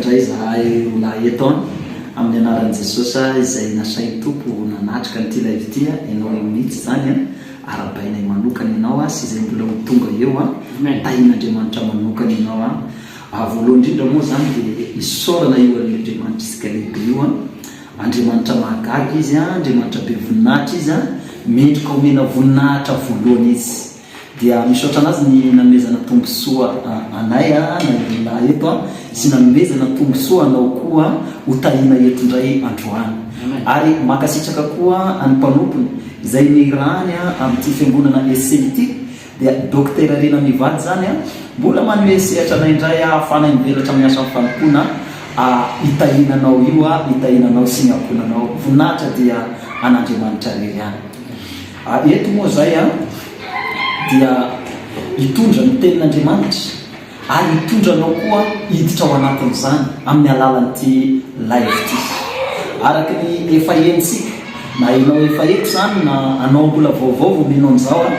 indray zahay ola eto amin'ny anaran'i Jesosy izay nasay tompo nanatrika nyity live ity ianao minitsy zany arabainay manokana ianao sy izay mbola tonga eo tahin'Andriamanitra manokana ianao voalohany indrindra moa zany dia isaorana eo an'Andriamanitra isika lehibe io Andriamanitra mahagaga izy Andriamanitra be voninahitra izy mendrika omena voninahitra voalohany izy dia misaotra anazy ny namezana tombosoa anay na eto sy namezana tombosoa anao koa hotahina eto indray androany ary makasitraka koa any mpanompony izay nirany amin'ity fiangonana ECT dia docteur Rena Mivady zany mbola manome sehatra anay indray ahafana mivelatra miasa amin'ny fanompona hitahinanao io hitahinanao sy ny amponanao voninahitra dia an'Andriamanitra reriany eto moa zay dia hitondra ny tenin'Andriamanitra ary hitondranao koa hiditra ao anatin'izany amin'ny alalan'ity live ity araka ny efa hentsika na ianao efa eto zany na anao mbola vaovao vomenao an'izao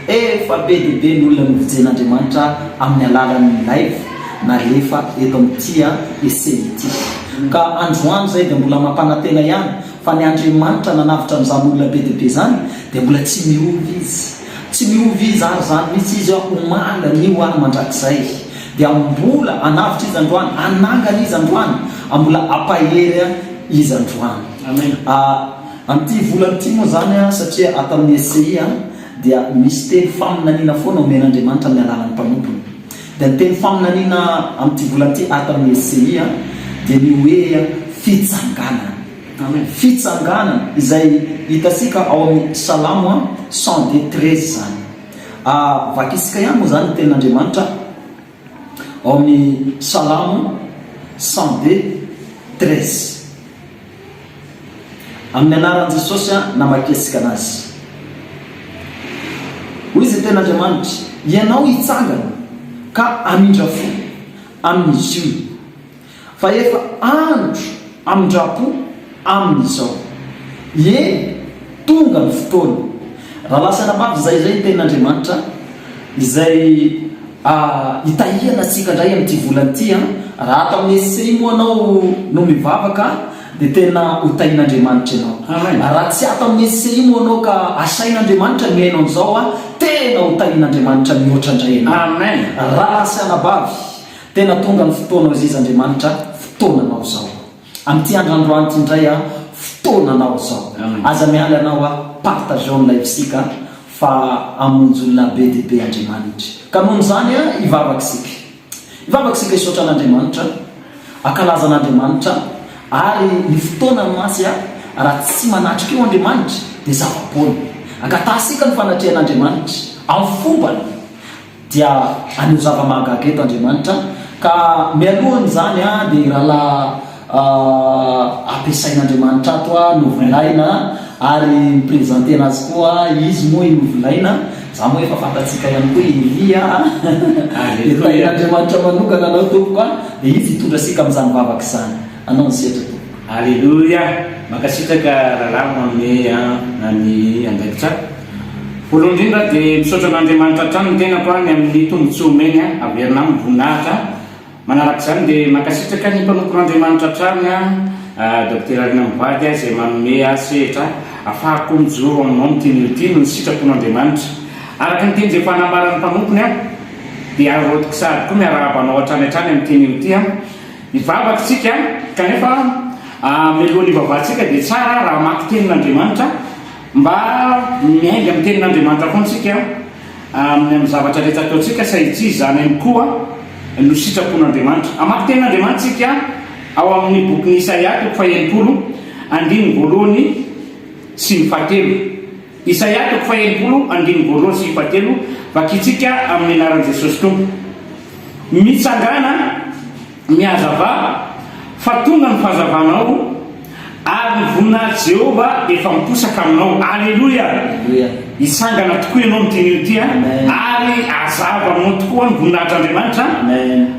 efa be dia be ny olona mivijen'Andriamanitra amin'ny alalan'ny live na rehefa eto amin'ity ECT ka androany zay dia mbola mampanantena ihany fa ny Andriamanitra nanavitra amin'izany olona be dia be zany dia mbola tsy miovy izy tsy miovy izy ary zany mitsy izy omala nio ary mandrakizay dia mbola anavitra izy androany anangana izy androany mbola ampahery izy androany amin'ity volanyity moa zany satria ato amin'ny ECI dia misy teny faminaniana foana omen'Andriamanitra amin'ny alalan'ny mpanompony dia ny teny faminaniana amin'ity volanyity ato amin'ny ECI dia ny hoe fitsanganana fitsanganana izay hitasika ao amin'ny Salamo 113 zany vakisika ihany moa zany tenin'Andriamanitra ao amin'ny Salamo 113 amin'ny anaran'i Jesosy namakesika anazy hoy izy tenin'Andriamanitra ianao hitsangana ka amindra fo amin'izy io fa efa andro amin-drapo amin'izao tonga ny fotoana raha lasana mavy zay tenin'Andriamanitra izay hitahihana antsika indray amin'ity volanyity raha atao amin'ny ECI moa anao no mivavaka dia tena hotahin'Andriamanitra ianao raha tsy atao amin'ny ECI moa anao ka asain'Andriamanitra ny hainao an'izao tena hotahin'Andriamanitra mihoatra indray ianao raha lasana mavy tena tonga ny fotoana izy Andriamanitra fotoananao zao amin'ity androandroanyty indray fotoananao zao aza miala anao partageao ny live sika fa amonjolona be dia be Andriamanitra ka noho n'izany ivavaka isika hisaotra an'Andriamanitra akalaza an'Andriamanitra ary ny fotoana ny masy raha tsy manatrika eo Andriamanitra dia zava-poana angatasika ny fanatrehan'Andriamanitra amin'ny fombany dia anio zava-mahagaga eto Andriamanitra ka mialohany zany dia rahala ampiasain'Andriamanitra ato novolaina ary miprezente anazy koa izy moa novolaina za moa efa fantatsika ihany koa itahin'Andriamanitra manokana anao tompoko dia izy hitondra sika amin'izany vavaka izany anao ny setra tompo alleluia makasitraka rahalahy manome ny andraikitra voalohany indrindra dia misaotra an'Andriamanitra trano ny tenako any amin'ny tombontsoa omeny averina amin'ny voninahitra manaraka izany dia makasitraka ny mpanompon'Andriamanitra trano docteur Rena Mivady izay manome sehatra afahako mijoro aminao mitinotino ny sitrapon'Andriamanitra araka ny teny izay fanambaran'ny mpanompony dia arotiko sady koa miarabanao hatrany hatrany amin'ny teny ity ivavaka tsika kanefa mialohan'ny ivavahantsika dia tsara raha maky tenin'Andriamanitra mba miainga amin'ny tenin'Andriamanitra foana tsika amin'ny zavatra rehetra ataontsika saitsy zany any koa no sitrapon'Andriamanitra amaky tenin'Andriamanitra tsika ao amin'ny bokyny Isaia 1:2 sy ny 7 Isaia 1:2 sy 7 vakitsika amin'ny anaran'i Jesosy tompo mitsangana miazava fa tonga ny fahazavanao ary ny voninahitra Jehova efa miposaka aminao alleluia hitsangana tokoa ianao mitin'ity ary azava aminao tokoa ny voninahitran'Andriamanitra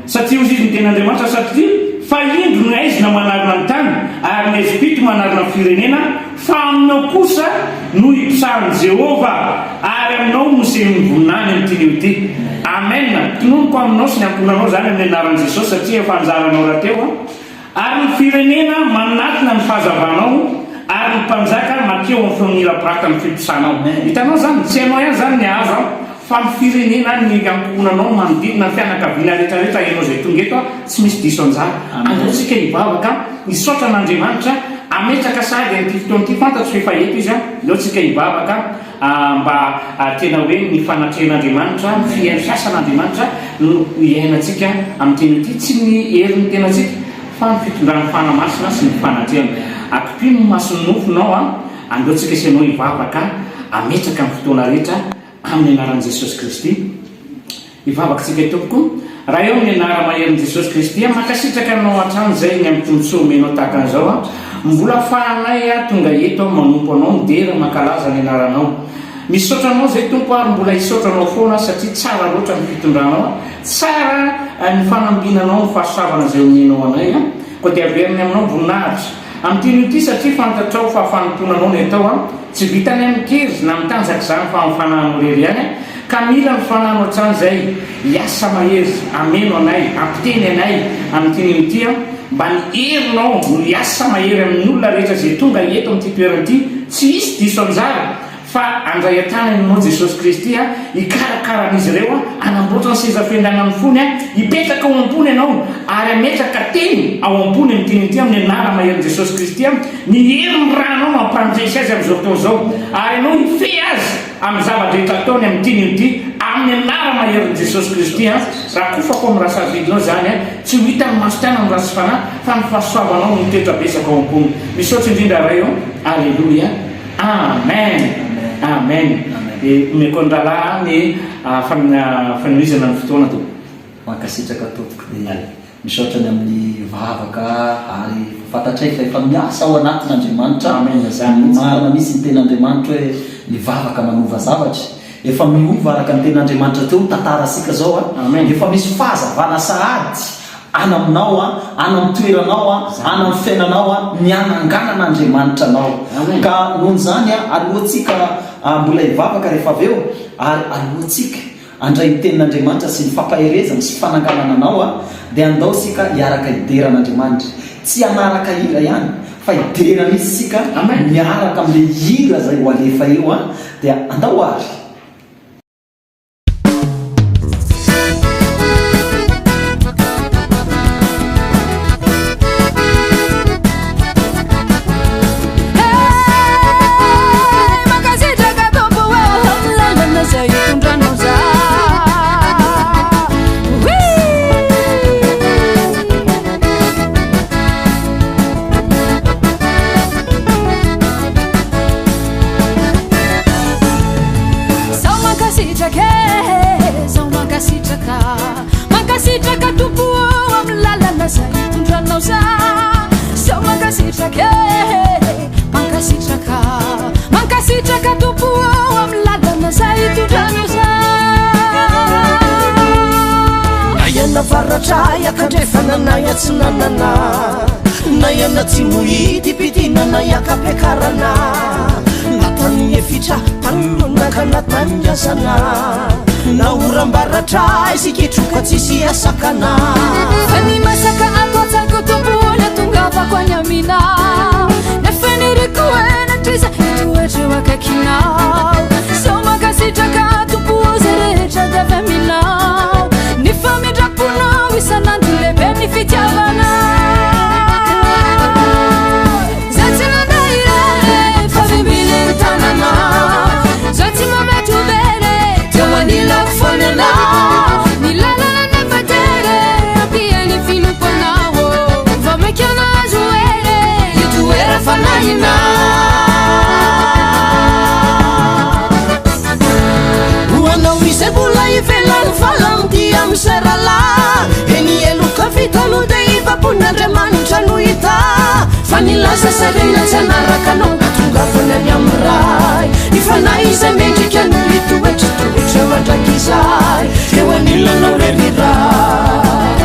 satria ozy izy ny ten'Andriamanitra satria fa indro ny aizy na manarina ny tany ary ny Ezipito manarina ny firenena fa aminao kosa no hipisahan'i Jehova ary aminao noseny ny voninahiny amin'ity amen. Tononoko aminao sy ny amponanao zany amin'ny anaran'i Jesosy satria efa anjaranao rahateo ary ny firenena manatina ny fahazavanao ary ny mpanjaka makeo amin'ny fonon'ila-braka ny fimpisanao. Hitanao zany tsy hainao ihany zany ny azo fa ny firenena ny ankonanao manodidina ny fianakaviana rehetrarehetra ianao zay tonga eto tsy misy diso anjara. Andraotsika hivavaka misaotra an'Andriamanitra ametraka sady an'ity fotoan'ity fantatro efa eto izy leotsika hivavaka mba tena hoe ny fanatrehan'Andriamanitra ny fiasan'Andriamanitra no iainantsika amin'ny teny ity tsy ny herin'ny tenatsika fa ny fitondran'ny fanamasina sy ny fanatrehana. Akipino masony nofonao andeotsika isanao hivavaka ametraka amin'ny fotoana rehetra amin'ny anaran'i Jesosy Kristy. Hivavakatsika tompoko raha eo amin'ny anara maherin'i Jesosy Kristy makasitraka anao hatrany zay ny amin'ny tombotsoa tahaka an'izao mbola fahanay tonga eto manompo anao midera makalaza ny anaranao. Misaotra anao zay tompo ary mbola hisaotra anao foana satria tsara loatra ny fitondranao, tsara ny fanambinanao ny fahasavana zay omenao anay koa dia averiny aminao voninahitra amin'ny teny ity satria fantatrao fa fanomponanao ny atao tsy vitany amin'ny kery na mitanjaka zany fa mifananao rery ihany ka mila mifananao hatrany zay hiasa mahery ameno anay ampiteny anay amin'ny teny ity mba ny herinao no hiasa mahery amin'ny olona rehetra zay tonga eto amin'ity toerana ity tsy hisy diso anjara fa andray an-tananao Jesosy Kristy hikarakara an'izy ireo anamboatra ny seza fiandanany fony hipetraka ao ambony ianao ary ametraka teny ao ambony amin'ny teny ity amin'ny anara maherin'i Jesosy Kristy ny hery ny ranao mampandresy azy amin'izao fotoana izao ary ianao hife azy amin'ny zava-drehetra ataony amin'ny teny ity amin'ny anara maherin'i Jesosy Kristy raha kofako amin'ny rasavidinao zany tsy ho hita ny masotana amin'ny rasy fanahy fa ny fahasoavanao no mitoetra besaka ao ambony. Misaotra indrindra ray eo. Alleluia. Amen. Amen. Mekondrala ny fanoizana ny fotoana to mankasitraka tompoko dia misaotra ny amin'ny vavaka ary fantatray fa efa miasa ao anatin'Andriamanitra. Amen. Zany marina misy ny ten'Andriamanitra hoe ny vavaka manova zavatra efa miova araka ny ten'Andriamanitra teo tantarasika zao efa misy fahazavana sahady ana aminao ana amin'ny toeranao ana amin'ny fiainanao ny ananganan'Andriamanitra anao ka nohon' zany alohantsika mbola hivavaka rehefa avy eo ary alohantsika andray ny tenin'Andriamanitra sy ny fampaherezana sy fananganana anao dia andaosika hiaraka hideran'Andriamanitra tsy hanaraka hira ihany fa hiderana izy sika miaraka amin'le hira zay ho alefa eo dia andao ary yakandrefanana yatsinanana nayana tsy mohidy pidinana yakapiakarana natany efitra tanolonakana tanjasana naorambaratra isiketroka tsisy asakana fany masaka atoatsaiko tombola tongavako any amina nefanirikoenatrisa itoetreo akakinao sao makasitraka tombo ze rehetra de avy aminao ny famidraponao isanandro lehibe ny fitiavana za tsy mandaire fa vimbileny tanana za tsy mametro bere teo anilako fonana ny lalana nefatere ampiany finomponao va mekana azo ere itoera fanahina hoanao isy mbola ivelany falamty amy serala eny eloka vitano de ivapon'Andriamanitra no hita fa nilaza sarena tsy anaraka anao ngatongavany any amy ray ifanahy izay mendrika no hitoetry toetra mandraky izay eo anilanao reriray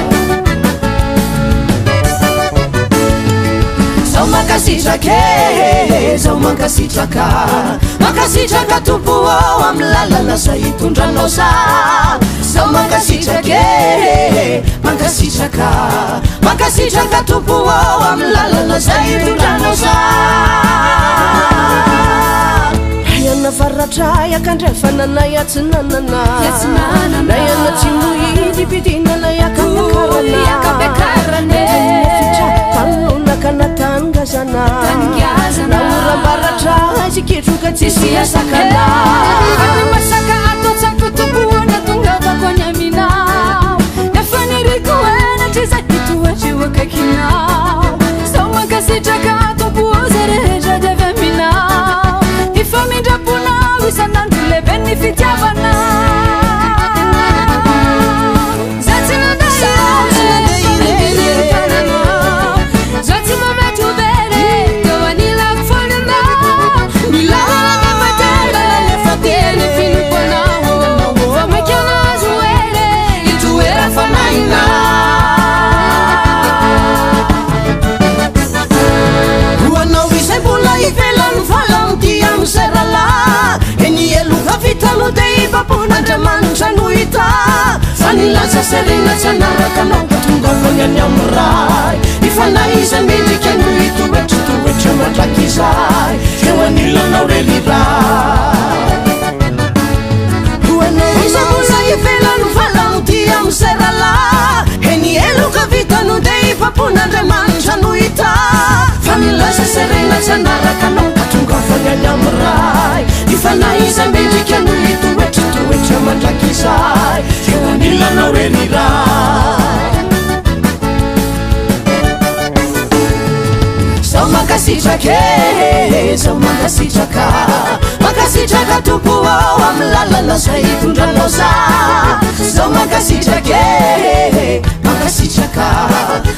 zao mankasitrake zao mankasitraka tompo ao amy lalana zay hitondranao za zao mankasitrake makasitraka tompo ao amin'ny lalana zay tondrano za ayana varatra yakandrefanana yatsinanana nayana tsy mohidy pidinana yakapekarana falonaka natangazana naorambaratra siketroka tsisy asakana masaka atotsako tomboana tonga vakoany aminao efaniriko enatry zay itoatrioakakinao sao makasitraka tombo zarehetra de avy aminao ifamindraponao isanandro leveny fitiavana Mantra noita fanilaza serena tsanaraka nampatongafanany amray ifanaiza mendrika noitoetritoetra mandraky izay eo anilanao reriray hoanaiza moza ivelano valamoty amy serala eny eloka vitano de ipapon'andriamanitra noita fanilaza serena tsanaraka nampatongafanany amray ifanaiza mendrika noitoetritoetra mandraky izay eo anilanao reniray zao makasitrake zao makasitraka tompo ao amy lalana zay itondranao za zao makasitrake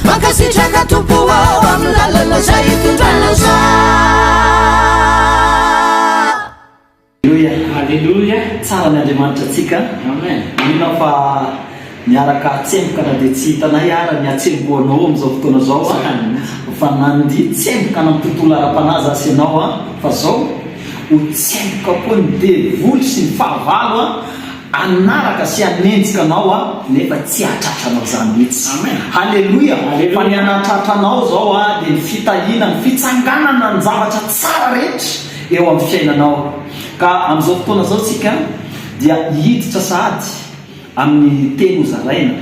makasitraka tompo ao amy lalana zay itondranao za Alleluia. Tsara ny Andriamanitra atsika. Amen. Inona fa miaraka atsemboka na dia tsy hitanay ara ny atsemboanao amin'izao fotoana zao fa nandihy tsemboka na amin'ny tontolo ara-panazy asy ianao fa zao ho tsemboka koa ny devoly sy ny fahavalo anaraka sy anenjika anao nefa tsy ahatratranao zany mihitsy. Halleluia. Fa ny anahatratranao zao dia ny fitahina ny fitsanganana ny zavatra tsara rehetra eo amin'ny fiainanao. Ka amin'izao fotoana zao tsika dia hiditra sahady amin'ny teny hozaraina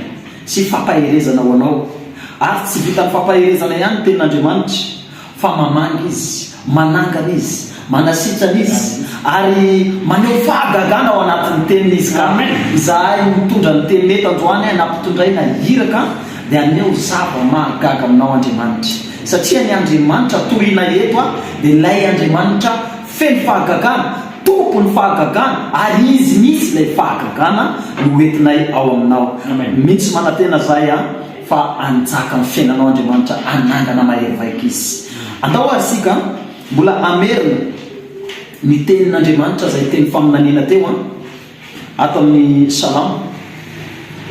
sy fampaherezana ho anao ary tsy vita ny fampaherezana ihany tenin'Andriamanitra fa mamanga izy, manangana izy, manasitrana izy ary maneho fahagagana ao anatin'ny teniny izy ka izahay mitondra ny teny mety androany nampitondraina hiraka dia aneho zava mahagaga aminao Andriamanitra satria ny Andriamanitra toriana eto dia ilay Andriamanitra feno fahagagana tompony fahagagana ary izy misy ilay fahagagana no entinay ao aminao. Mitsy manatena zay fa anjaka ny fiainanao Andriamanitra anangana mahery vaika izy. Andao ary sika mbola amerina ny tenin'Andriamanitra zay teny faminaniana teo ato amin'ny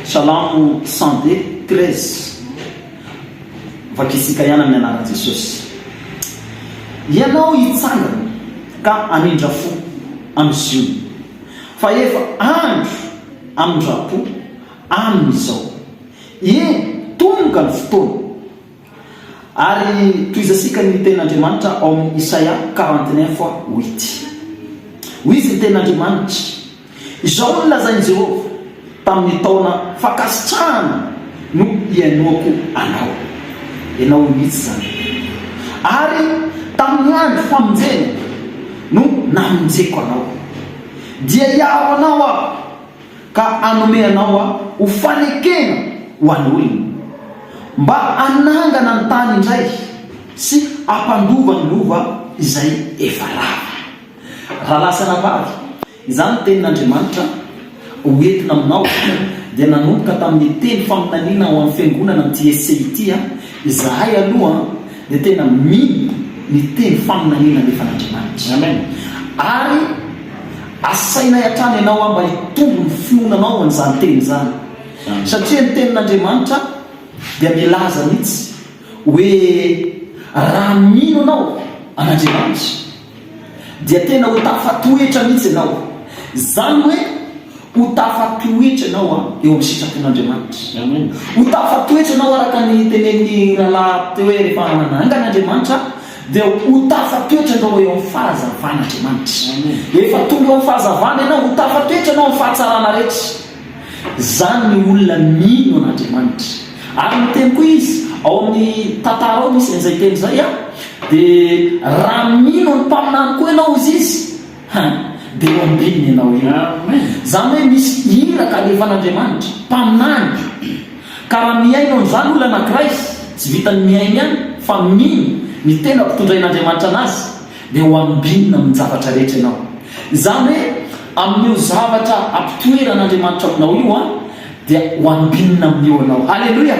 Salamo 113 vakisika ihany amin'ny anaran'i Jesosy. Ianao hitsangana ka amindra fo amin'ny Ziona fa efa andro amin-drapo amin'izao tonga ny fotoana ary toizasika ny tenin'Andriamanitra ao amin'ny Isaia 49:8 ho izy ny tenin'Andriamanitra izao no lazainy Jehovah tamin'ny taona fakasitrahana no ianoako anao ianao mihitsy zany ary tamin'ny andro famonjena no namonjeko anao dia iaho anao aho ka anome anao ho fanekena ho an'olona mba anangana ny tany indray sy ampandova ny lova izay efa lava. Raha lasana vavy izany tenin'Andriamanitra hoentina aminao dia nanomboka tamin'ny teny faminaniana ao amin'ny fiangonana ny TSCT izahay aloha dia tena mino ny teny faminaniana nefa n'Andriamanitra. Amen. Ary asainay hatrany ianao mba hitombo ny finoananao an'izany teny zany satria ny tenin'Andriamanitra dia milaza mihitsy hoe raha mino anao an'Andriamanitra dia tena ho tafatoetra mihitsy ianao. Zany hoe ho tafatoetra anao eo amin'ny sitrapon'Andriamanitra. Ho tafatoetra anao araka ny tenen'ny lalahy teo hoe rehefa manangan'Andriamanitra dia ho tafatoetra anao eo amin'ny fahazavan'Andriamanitra. Efa tonga eo amin'ny fahazavana ianao, ho tafatoetra anao amin'ny fahatsarana rehetra. Zany ny olona mino an'Andriamanitra. Ary ny teny koa izy ao amin'ny tantara ao misy an'izay teny izay dia raha mino ny mpaminany koa ianao izy dia eo ambininy ianao io. Zany hoe misy iraka alefan'Andriamanitra mpaminany, ka raha miainao n'izany olona anankiray tsy vitany miainy ihany fa mino ny tena mpitondrain'Andriamanitra anazy dia ho ambinina amin'ny zavatra rehetra ianao. Zany hoe amin'io zavatra ampitoeran'Andriamanitra aminao io dia ho ambinina amin'io anao. Halleluja.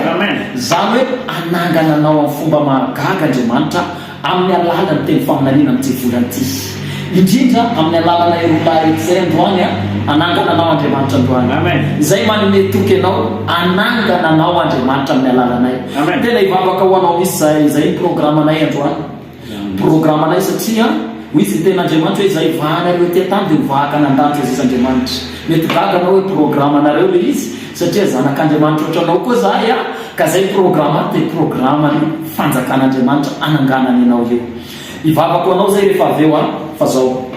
Zany hoe anangana anao amin'ny fomba mahagaga Andriamanitra amin'ny alalany teny faminaniana amin'ity volan'ity, indrindra amin'ny alalana irolahy izay androany anangana anao Andriamanitra androany. Izay manome toky anao anangana anao Andriamanitra amin'ny alalanay. Tena hivavaka ho anao misy izay programanay androany, programanay satria izy tena Andriamanitra hoe izay vahanareo ty tany dia hovahaka nandanitra izy Andriamanitra. Mety gaga anao hoe programanareo le izy satria zanak'Andriamanitra ohatranao koa zahay ka izay programa dia programany fanjakan'Andriamanitra ananganany ianao eo. Hivavaka ho anao zay rehefa avy eo fa zao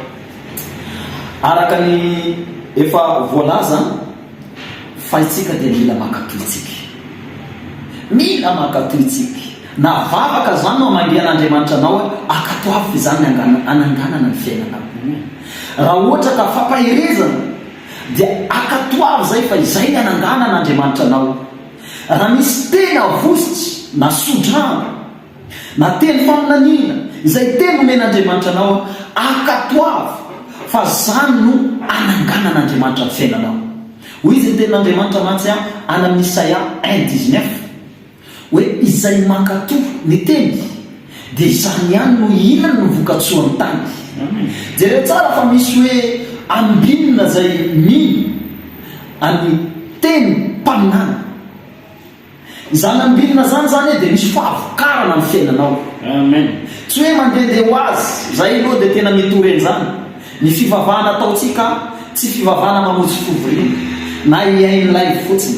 araka ny efa voalaza fa itsika dia mila makatoitsika, mila makatoitsika. Na vavaka zany no mandehan'Andriamanitra anao akatoavy zany ananganana ny fiainanao. Raha ohatra ka fampahirezana dia akatoavy zay fa izay ny ananganan'Andriamanitra anao. Raha misy tena vositsy na sodrano na teny faminaniana izay teny omen'Andriamanitra anao akatoavy fa zany no ananganan'Andriamanitra ny fiainanao. Hoy izy ny tenin'Andriamanitra matsy any amin'ny Isaia 1:19 hoe izay mankatoa ny teny dia izany ihany no inany no vokatsoan'ny tany. Jereo tsara fa misy hoe ambinina zay mino any teny mpaminana. Izany ambinina zany dia misy fahavokarana amin'ny fiainanao. Tsy hoe mandehandeha ho azy zay aloha dia tena mitoreny zany. Ny fivavahana ataotsika tsy fivavahana mamotsy fivoriana na iain'ilay fotsiny,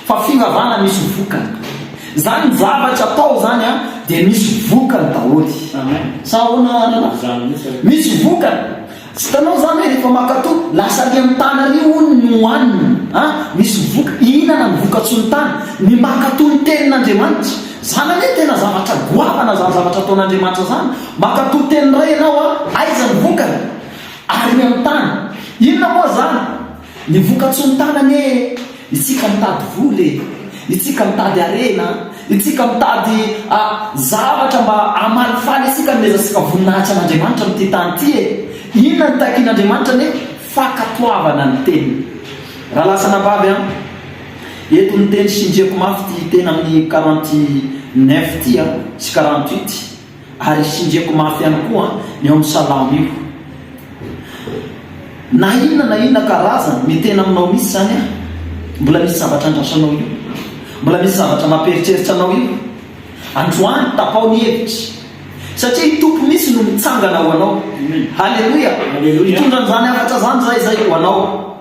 fa fivavahana misy vokany. Zany zavatra atao zany dia misy vokany daholo. Saona misy vokany. Tsy tanao zany hoe rehefa makatoa lasa ny amin'ny tany io no hohanina. Misy voka, inana ny vokatsony tany ny makatoa ny tenin'Andriamanitra. Zany hoe tena zavatra goavana zany zavatra ataon'Andriamanitra zany. Makatoa teny ray ianao aiza ny vokany ary ny amin'ny tany. Inona moa zany ny vokatsony tanany hoe itsika mitady voly, itsika mitady arena, itsika mitady zavatra mba amalifaly isika nomezasika voninahitra an'Andriamanitra amin'ity tany ity. Inona ny takian'Andriamanitra ny fakatoavana ny teny. Raha lasana bavy eto ny teny sindriako mafy ty tena amin'ny 49 ty sy 48 ary sindriako mafy ihany koa ny ao amin'ny salamo io. Na inona karazana mitena aminao misy zany mbola misy zavatra andrasanao io, mbola misy zavatra mamperitreritra anao io. Androany tapao ny hevitry satria itompo misy no mitsangana ho anao. Halleluja. Itondran'izany afatra zany zay ho anao.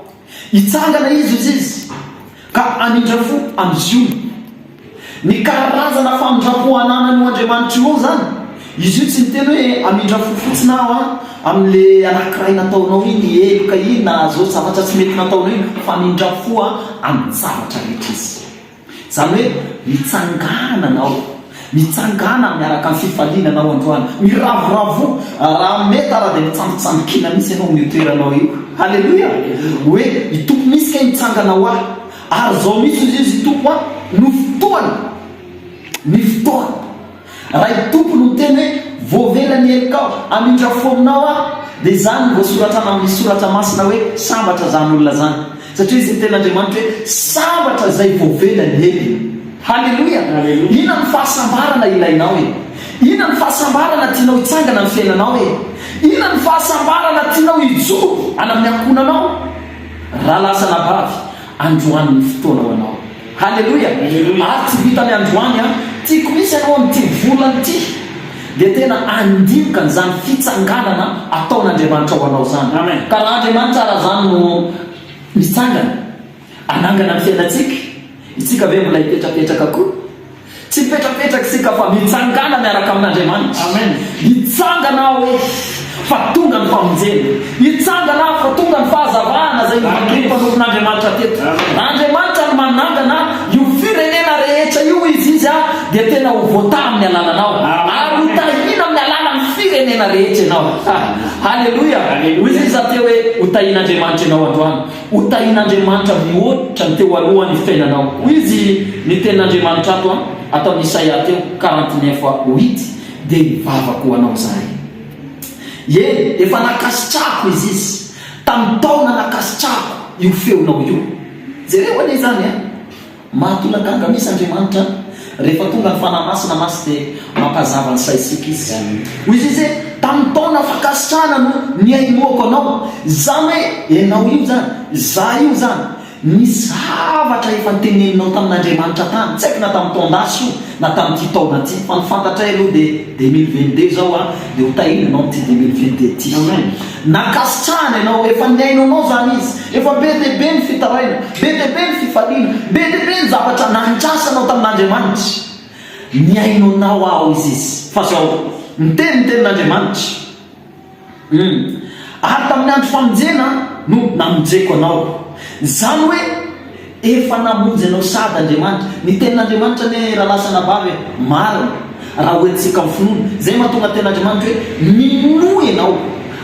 Itsangana izy ka amindrafo am'zio ny karazana famindrafo ananany Andriamanitra io zany. Izy io tsy ny teny hoe amindrafo fotsiny aho amin'le anankiray nataonao iny eloka iny na zao zavatra tsy mety nataonao iny, fa amindrafo amin'ny zavatra rehetra izy. Zany hoe mitsangana anao, mitsangana miaraka amin'ny fifaliana anao androany, miravoravo raha mety raha dia mitsambotsambokina misy ianao mitoeranao io. Halleluja. Hoe itompo misy ka mitsangana ho ahy ary zao misy izy itompo no fotoany, ny fotoany. Raha itompo no teny hoe voavelany elikao amindrafo aminao dia zany voasoratra amin'ny soratra masina hoe sambatra zany olona zany. Satria izy ny ten'Andriamanitra hoe sambatra zay voavelany ely. Halleluja. Ina ny fahasambarana ilainao ina ny fahasambarana tianao hitsangana ny fiainanao ina ny fahasambarana tianao hijoro any amin'ny ankonanao. Raha lasana bavy androany ny fotoana ho anao. Halleluja. Ary tsy vitany androany tiako misy ianao amin'ity volany ity dia tena andimoka n'izany fitsanganana ataon'Andriamanitra ho anao zany. Ka raha Andriamanitra raha zany no mitsangana anangana ny fiainatsika itsika ve mbola hipetrapetraka koa tsy mipetrapetraka sika fa mitsangana miaraka amin'Andriamanitra. Amen. Hitsangana hoe fa tonga ny famonjena, hitsangana fa tonga ny fahazavana zay mpanompon'Andriamanitra teto. Andriamanitra ny manangana io firenena rehetra io izy dia tena ho voata amin'ny alalanao ary ho tahina amin'ny alalan'ny firenena rehetra ianao. Halleluja. Izy izy teo hoe ho tahin'Andriamanitra ianao androany, ho tahin'Andriamanitra mihoatra ny teo alohan'ny fiainanao. Izy ny ten'Andriamanitra ato ataon'ny Isaia teo 49:8 dia hivavako anao zahay. Efa nakasitrako izy tamin'ny taona nakasitrako io feonao io. Jereo ane zany mahatolakanga misy Andriamanitra rehefa tonga ny fanahy masina masy dia mampazava ny saisika izy. Hoy izy tamin'ny taona fakasitrahana no niainoako anao. Zany hoe ianao io zany, za io zany ny zavatra efa niteneninao tamin'Andriamanitra tany, tsy haiko na tamin'ny taondaso na tamin'ity taona ty, fa ny fantatray aloha dia 2022 zao dia ho tahinanao ty 2022 ty. Nakasitrahana ianao, efa niainonao zany izy, efa be dia be ny fitaraina, be dia be ny fifaliana, be dia be ny zavatra nandrasanao tamin'Andriamanitra. Niainonao aho izy fa zao nitenin'Andriamanitra ary tamin'ny andro famonjena no namonjeko anao. Zany hoe efa namonjy anao sady Andriamanitra. Ny tenin'Andriamanitra ne raha lasana vavy marina raha hoentsika amin'ny finoana. Zay mahatonga tenin'Andriamanitra hoe minoa ianao,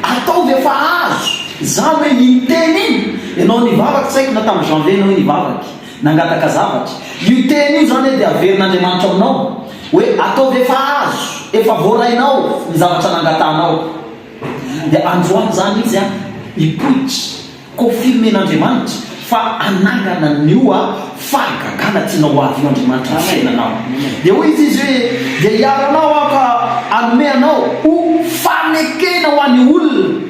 ataovy efa azo. Zany hoe iteny iny ianao nivavaky, tsy haiko na tamin'ny janvier ianao nivavaky nangataka zavatra. Io teny io zany hoe dia averin'Andriamanitra aminao hoe ataovy efa azo, efa voarainao ny zavatra nangatahnao. Dia androany zany izy hipoitra confirmen'Andriamanitra fa anangana nio fahagagana tianao avy io Andriamanitra fiainanao. Dia hoy izy hoe dia hiaranao ka anome anao ho fanekena ho an'ny olona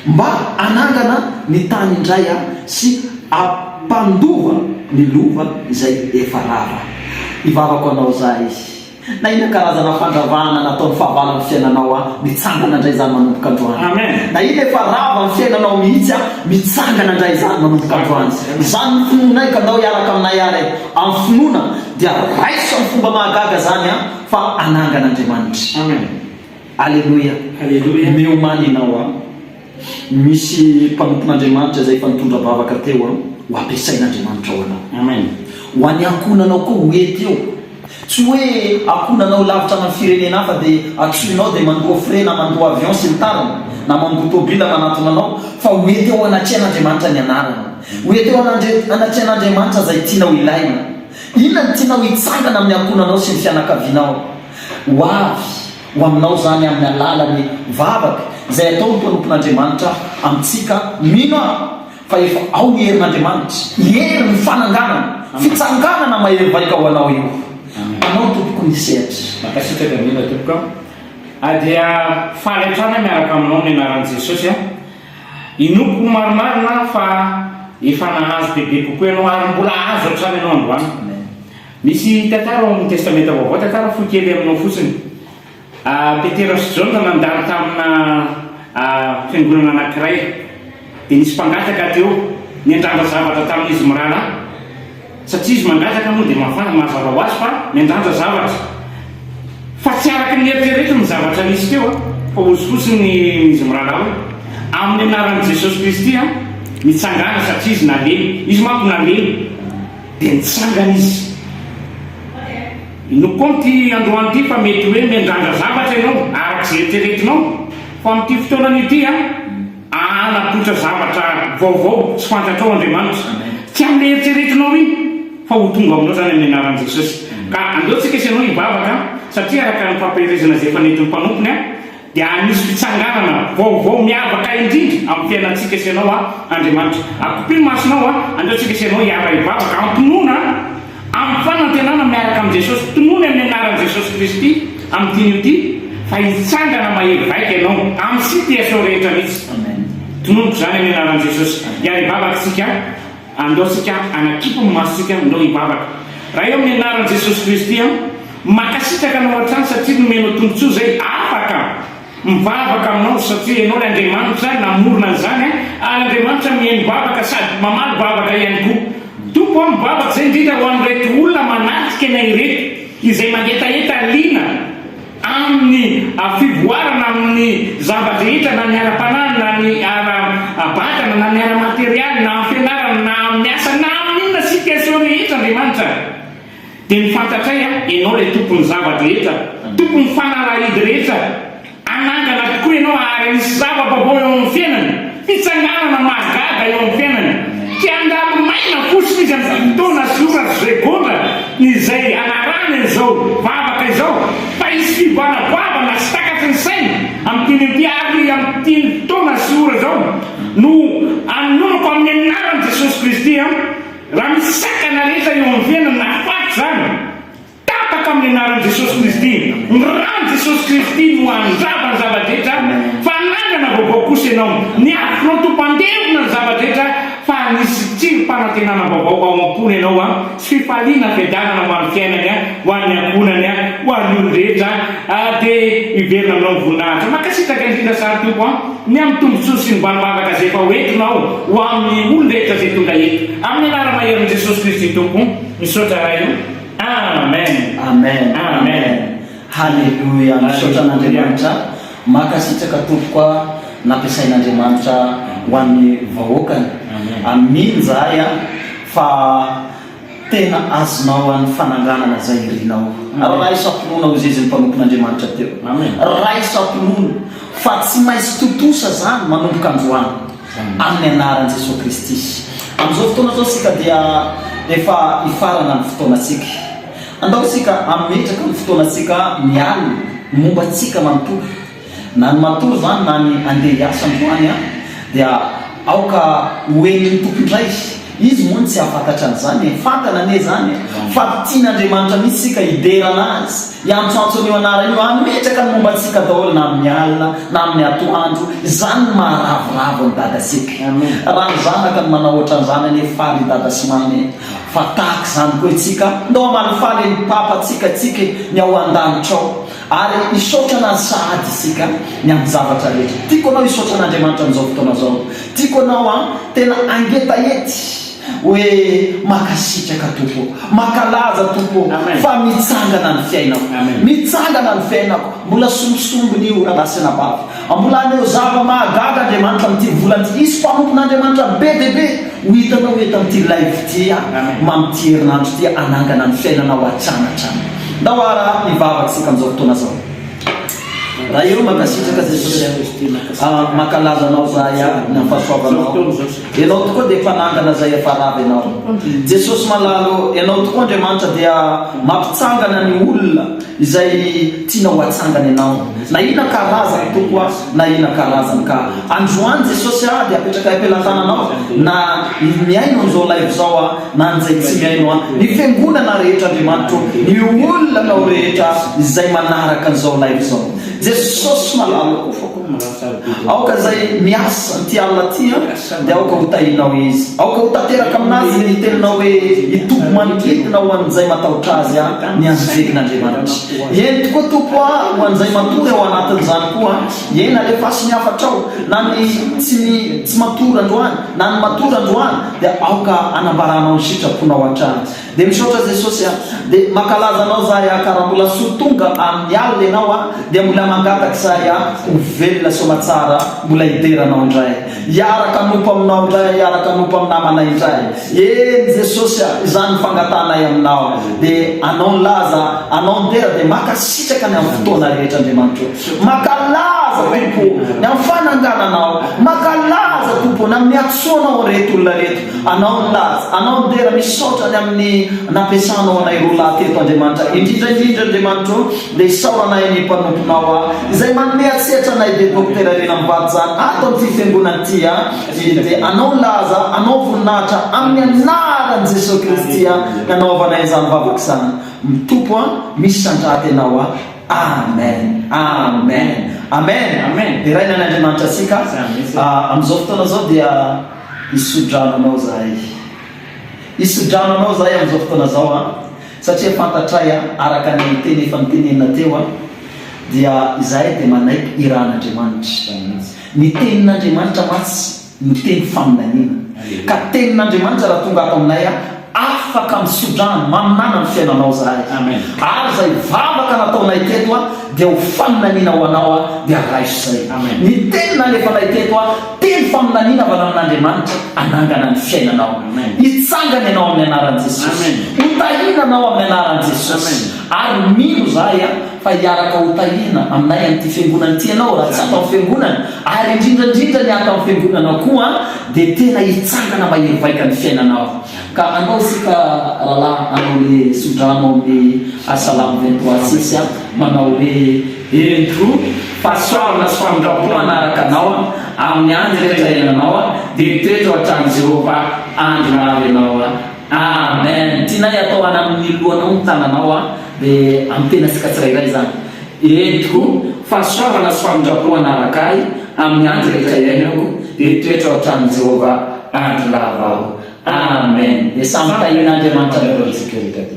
mba anangana ny tany indray sy ampandova ny lova izay efa rava. Hivavako anao za izy na ina karazana fandravana nataon'ny fahavalany fiainanao mitsangana indray zany manomboka androany. Na ina efa rava ny fiainanao mihitsy mitsangana indray zany manomboka androany. Zany ny finoana ka andao hiaraka aminay ary amin'ny finoana dia raiso amin'ny fomba mahagaga zany fa anangan'Andriamanitra. Alleluia. Miomany ianao misy mpanompon'Andriamanitra zay efa nitondra bavaka teo ho ampiasain'Andriamanitra ao anao. Ho any ankonanao koa hoety eo, tsy hoe akonanao lavitra amin'ny firenena hafa dia atsoinao dia mandoa frais na mandoa avion sy ny tariny na mandoa tobila manatona anao, fa hoety eo anatrehan'Andriamanitra ny anarana, hoety eo anatrehan'Andriamanitra zay tianao ilaina. Inona ny tianao hitsangana amin'ny akonanao sy ny fianakavianao? Ho avy ho aminao zany amin'ny alalany vavaka zay atao ny mpanompon'Andriamanitra amintsika. Mino fa efa ao ny herin'Andriamanitra, hery ny fananganana, fitsanganana mahery vaika ho anao io. Anao tompoko ny sehatra makasitraka mila tompoko dia fahaletrana miaraka aminao ny anaran'i Jesosy inoko maromarina fa efa nahazo bebe kokoa ianao ary mbola azo hatrany ianao androany. Misy tantara ao amin'ny testamenta vaovao, tantara fohy kely aminao fotsiny. Petera sy Jona nandalo tamina fiangonana anankiray dia nisy mpangataka teo niandrandra zavatra tamin'izy mirana, satria izy mangataka moa dia mafana mazava ho azy fa miandrandra zavatra fa tsy araka ny eritreretra ny zavatra misy teo fa ozifosiny izy mirana hoe amin'ny anaran'i Jesosy Kristy mitsangana, satria izy nalemy, izy manko nalemy dia nitsangana izy. Inoko ty androany ty fa mety hoe miandrandra zavatra ianao araka izay eritreretinao, fa amin'ity fotoanany ity anapotra zavatra vaovao tsy fantatrao Andriamanitra, tsy amin'ny eritreretinao iny fa ho tonga aminao zany amin'ny anaran'i Jesosy. Ka andeotsika isanao hivavaka satria araka ny fampiherezana izay efa nentin'ny mpanomponya dia anisy fitsanganana vaovao miavaka indrindra amin'ny fiainantsika isanao Andriamanitra. Akopiny masonao andeotsika isanao hiara hivavaka ampinoana amin'ny fanantenana miaraka amin'ny Jesosy, tonoana amin'ny anaran'i Jesosy Kristy amin'ny tiny ity fa hitsangana mahery vaika ianao amin'ny situation rehetra mihitsy. Tononoko zany amin'ny anaran'i Jesosy. Hiara hivavaka tsika, andeotsika anakipo ny masontsika ndao hivavaka. Raha eo amin'ny anaran'i Jesosy Kristy makasitraka anao hatrany satria nomenao tombotsoa zay afaka mivavaka aminao satria ianao le Andriamanitra namorona an'izany ary Andriamanitra mihaino vavaka sady mamaly vavaka ihany koa. Tompo a mivavaka zay indrindra ho an'ireto olona manatrika anay ireto izay mangetaheta liana amin'ny fivoarana amin'ny zava-drehetra na ny ara-panany na ny ara-batana na ny ara-materialy na amin'ny fianarana na amin'ny asa na amin'inona situation rehetra Andriamanitra dia mifantatray ianao le tompony zava-drehetra, tompony fanalahidy rehetra. Anangana tokoa ianao ary misy zava-baovao eo amin'ny fiainana, fitsanganana mahagaga eo amin'ny fiainana. Ty andalomaina fosiny izy amin'ny fotoana sy ora zay gonda izay anarana izao vavaka izao fa isy fivoanavavana sy takatsy ny saina amin'ny tiny amin'ny fotoana sy ora zao no anonako amin'ny anaran'i Jesosy Kristy raha misy sakana rehetra eo amin'ny fiainana nafaty zany tapaka amin'ny anaran'i Jesosy Kristy. Ny rano Jesosy Kristy no andrava ny zava-drehetra fa anangana vaovao kosa ianao ny afonao tompo-andevona ny zava-drehetra fa nisy tsirom-panantenana vaovao ao am-pony ianao sy fifaliana fiadanana ho amin'ny fiainany ho an'ny ankonany ho an'ny olo-drehetra dia iverina aminao ny voninahitra. Makasitraka indrindra sary tompo ny amin'ny tombontsoa sy ny banibavaka zay efa hoentinao ho amin'ny olo-drehetra zay tonga eto amin'ny anara-maherin' Jesosy Kristy tompo misaotra raha io. Amen. Amen. Amen. Halleluja. Misaotra an'Andriamanitra. Makasitraka tompo koa nampiasain'Andriamanitra ho an'ny vahoakany. Aminy zahay fa tena azonao an'ny fananganana zay irinao. Raha isa-pinoana ho zeziny mpanompon'Andriamanitra teo. Raha isa-pinoana fa tsy maintsy totosa zany manomboka androany amin'ny anaran'i Jesosy Kristy. Amin'izao fotoana zao sika dia efa ifarana ny fotoanantsika. Andao sika ametraka ny fotoanantsika mialina momba tsika manontolo. Na ny manontolo zany na ny andeha hiasa androany dia aoka hoen'ny tompondray. Izy moa tsy afantatra an'izany fantana ane zany fa tian'Andriamanitra mihitsy sika hiderana azy iantsoantsony io anarany io ametraka ny momba antsika daholo na amin'ny alina na amin'ny atoandro zany ny maharavoravo ny dadasika. Raha ny zanaka ny manao ohatran'izany ane faly dada sy mamy fa tahaka zany koa itsika ndao amalifaly ny papatsika tsika ny ao an-danitrao ary isotra na sahady isika ny amin'ny zavatra rehetra. Tiako anao isotra n'Andriamanitra amin'izao fotoana zao. Tiako anao tena angetahety hoe makasitraka tompo, makalaza tompo fa mitsangana ny fiainako, mitsangana ny fiainako. Mbola sombisombiny io rahalasina bavy mbola aneo zava mahagaga Andriamanitra amin'ity volany isy mpanompon'Andriamanitra be dia be ho hitanao eto amin'ity live ty mamity herinandro ty anangana ny fiainanao atranatrana. Ndao ara mivavatsika amin'izao fotoana zao. Raha io makasitraka Jesosy makalaza anao zahay ny fahasoavanao. Ianao tokoa dia mpanangana zay afarava ianao. Jesosy malalo ianao tokoa Andriamanitra dia mampitsangana ny olona izay tianao hatsangana ianao. Na ina karazany tokoa na ina karazany ka androany Jesosy dia apetraka ampelantananao na miaino an'izao live zao na an'izay tsy miaino ny fiangonana rehetra Andriamanitra ny olona nao rehetra izay manaraka an'izao live zao. Jesosy malalo aoka zay miasa ty alina ty dia aoka ho tahinao izy, aoka ho tanteraka aminazy ny teninao hoe itobo manodidina ho an'izay matahotra azy ny anjekin'Andriamanitra. Eny tokoa tompo ho an'izay matory ao anatin'izany koa ena lefa sy miafatrao na ny tsy matory androany na ny matory androany dia aoka anambaranao ny sitraponao hatrany. Dia misaotra Jesosy dia makalaza anao zahay karaha mbola sotonga amin'ny alina ianao dia mbola mangataka zahay ho velona somatsara mbola hideranao indray hiaraka nompo aminao indray hiaraka nompo aminamana indray. Eny Jesosy izany fangatanay aminao dia anao laza anao ndera dia makasitraka ny amin'ny fotoana rehetra Andriamanitra. Makalaza tompo ny amin'ny fanangananao, makalaza tompo na amin'ny atsoanao reto olona reto anao laza anao ndera misaotra ny amin'ny nampiasanao anay roa lahy teto Andriamanitra. Indrindra Andriamanitra dia isaoranay ny mpanomponao izay manome atseritra anay dia dokotera rena mivady zany ato amin'ity fiangonana ity dia anao laza anao voninahitra amin'ny anaran'i Jesosy Kristy nanaovanay izany vavaka izany mitompo misy sandraty ianao. Amen. Amen. Amen. Amen. Dia raina n'Andriamanitra asika amin'izao fotoana zao dia isodrano anao zahay. Isodrano anao zahay amin'izao fotoana zao satria fantatray araka ny teny efa nitenenina teo dia izahay dia manaiky irahan'andriamanitra ny tenin'andriamanitra matsy ny teny faminaniana ka tenin'andriamanitra raha tonga ato aminay afaka misodrano maminana ny fiainanao zahay ary zay vavaka nataonay teto dia ho faminaniana ho anao dia raiso zay ny tenina alefanay teto teny faminaniana avana amin'andriamanitra anangana ny fiainanao hitsangany ianao amin'ny anaran'i jesosy hotahinanao amin'ny anaran'i jesosy ary mino zahay fa hiaraka hotahina aminay an'ity fiangonana ity ianao raha tsy atao fiangonana ary indrindrandrindra ny atao fiangonana koa dia tena hitsangana maheryvaika ny fiainanao ka andao sika rahalahy anao le sodrano amin'ny asalamo 23:6 manao hoe entro fahasoavana sy famindrapo manaraka anao amin'ny andro rehetra iainanao dia toetra hatramin'i Jehova andro maro ianao amen. Tianay atao any amin'ny lohanao ny tananao dia amin'ny tena sika tsirairay zany entiko fahasoavana sy famindrapo manaraka ahy amin'ny andro rehetra iainako dia toetra hatramin'i Jehova andro lavao amen. Dia samy tahin'Andriamanitra lerotsika rehetra ty.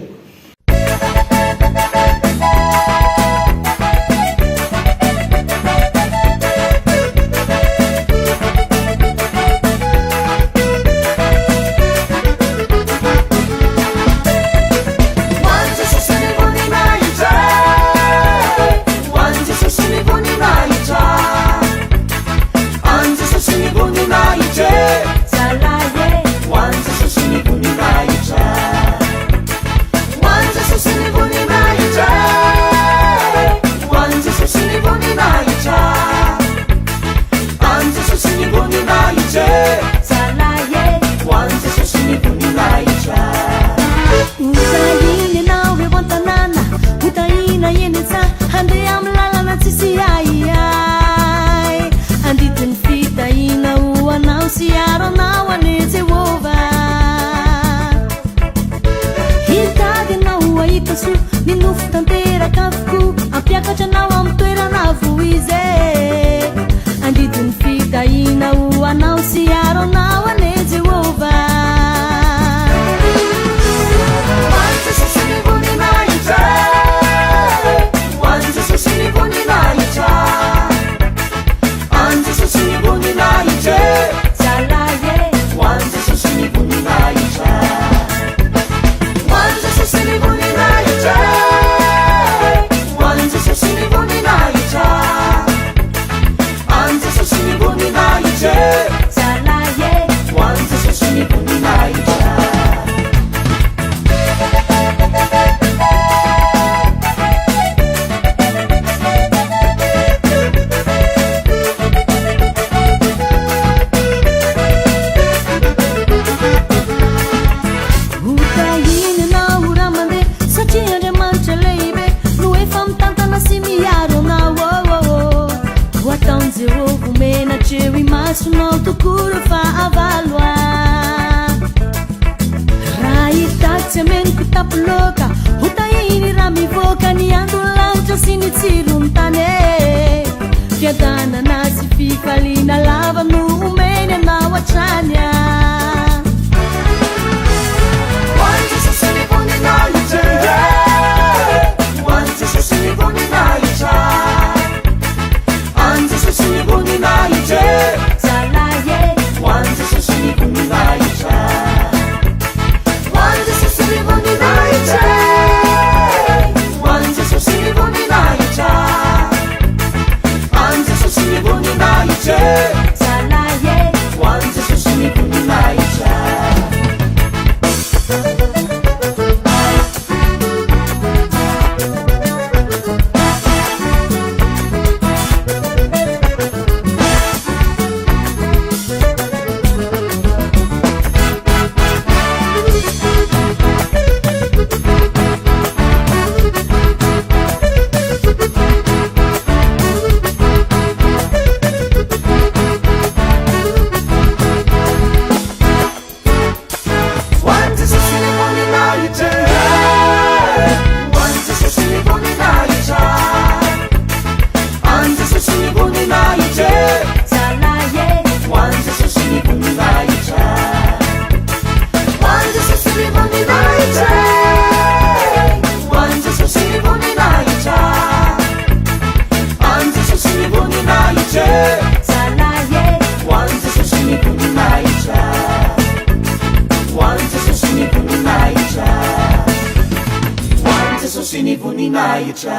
Zalaye, one, two, three, jesosy ny voninahitra